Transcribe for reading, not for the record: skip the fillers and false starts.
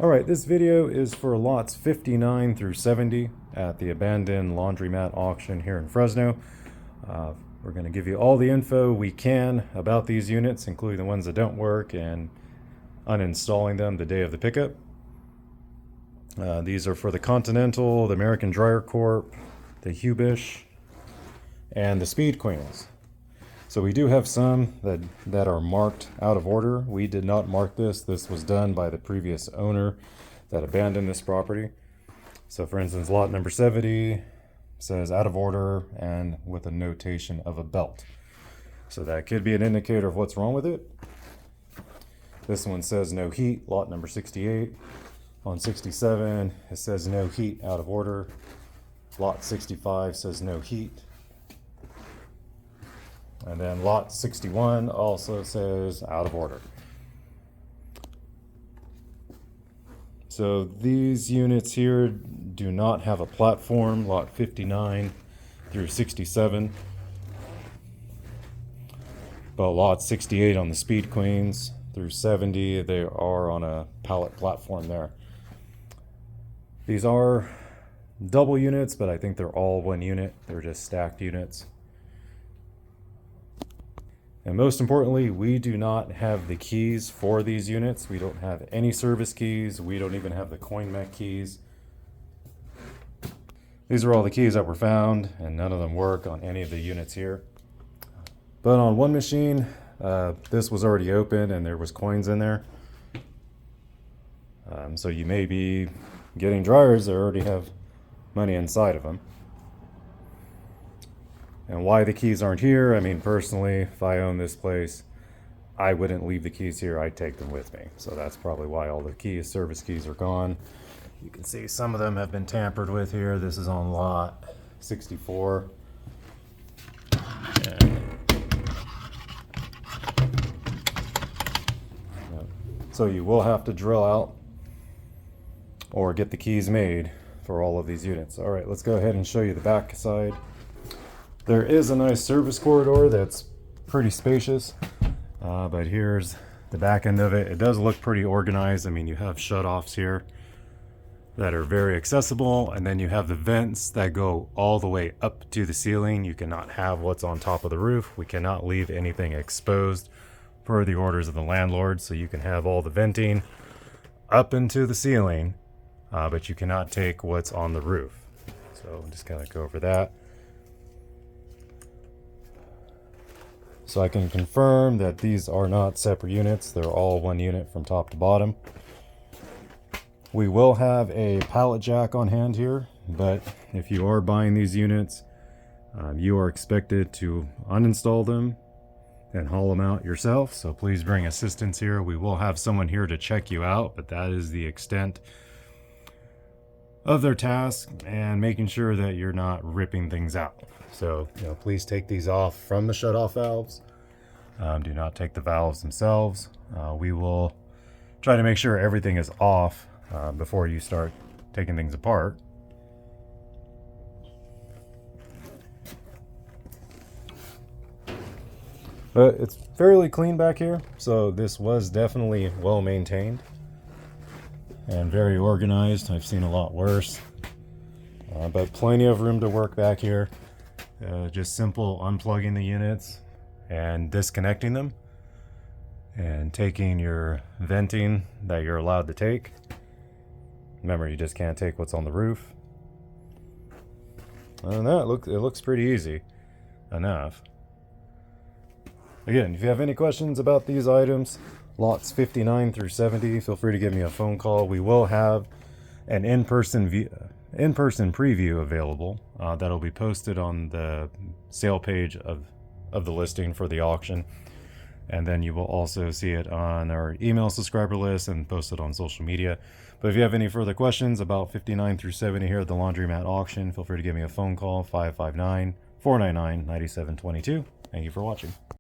Alright, this video is for lots 59 through 70 at the abandoned laundromat auction here in Fresno. We're going to give you all the info we can about these units, including the ones that don't work, and uninstalling them the day of the pickup. These are for the Continental, the American Dryer Corp, the Huebsch, and the Speed Queens. So we do have some that are marked out of order. We did not mark this. This was done by the previous owner that abandoned this property. So for instance, lot number 70 says out of order and with a notation of a belt. So that could be an indicator of what's wrong with it. This one says no heat, lot number 68. On 67, it says no heat, out of order. Lot 65 says no heat. And then lot 61 also says out of order. So these units here do not have a platform, lot 59 through 67. But lot 68 on the Speed Queens through 70, they are on a pallet platform there. These are double units, but I think they're all one unit. They're just stacked units. And most importantly, we do not have the keys for these units. We don't have any service keys. We don't even have the CoinMech keys. These are all the keys that were found, and none of them work on any of the units here. But on one machine, this was already open and there was coins in there. So you may be getting dryers that already have money inside of them. And why the keys aren't here, I mean, personally, if I own this place, I wouldn't leave the keys here. I'd take them with me. So that's probably why all the service keys are gone. You can see some of them have been tampered with here. This is on lot 64. So you will have to drill out or get the keys made for all of these units. All right, let's go ahead and show you the back side. There is a nice service corridor that's pretty spacious, but here's the back end of it. It does look pretty organized. I mean, you have shutoffs here that are very accessible, and then you have the vents that go all the way up to the ceiling. You cannot have what's on top of the roof. We cannot leave anything exposed per the orders of the landlord, so you can have all the venting up into the ceiling, but you cannot take what's on the roof. So just kind of go over that. So I can confirm that these are not separate units. They're all one unit from top to bottom. We will have a pallet jack on hand here, but if you are buying these units, you are expected to uninstall them and haul them out yourself. So please bring assistance here. We will have someone here to check you out, but that is the extent of their task, and making sure that you're not ripping things out. So, please take these off from the shutoff valves. Do not take the valves themselves. We will try to make sure everything is off before you start taking things apart. But it's fairly clean back here, so this was definitely well maintained and very organized. I've seen a lot worse, but plenty of room to work back here. Just simple unplugging the units and disconnecting them and taking your venting that you're allowed to take. Remember, you just can't take what's on the roof. And that it looks pretty easy enough. Again, if you have any questions about these items, lots 59 through 70, feel free to give me a phone call. We will have an in-person preview available that'll be posted on the sale page of the listing for the auction. And then you will also see it on our email subscriber list and posted on social media. But if you have any further questions about 59 through 70 here at the Laundromat auction, feel free to give me a phone call, 559-499-9722. Thank you for watching.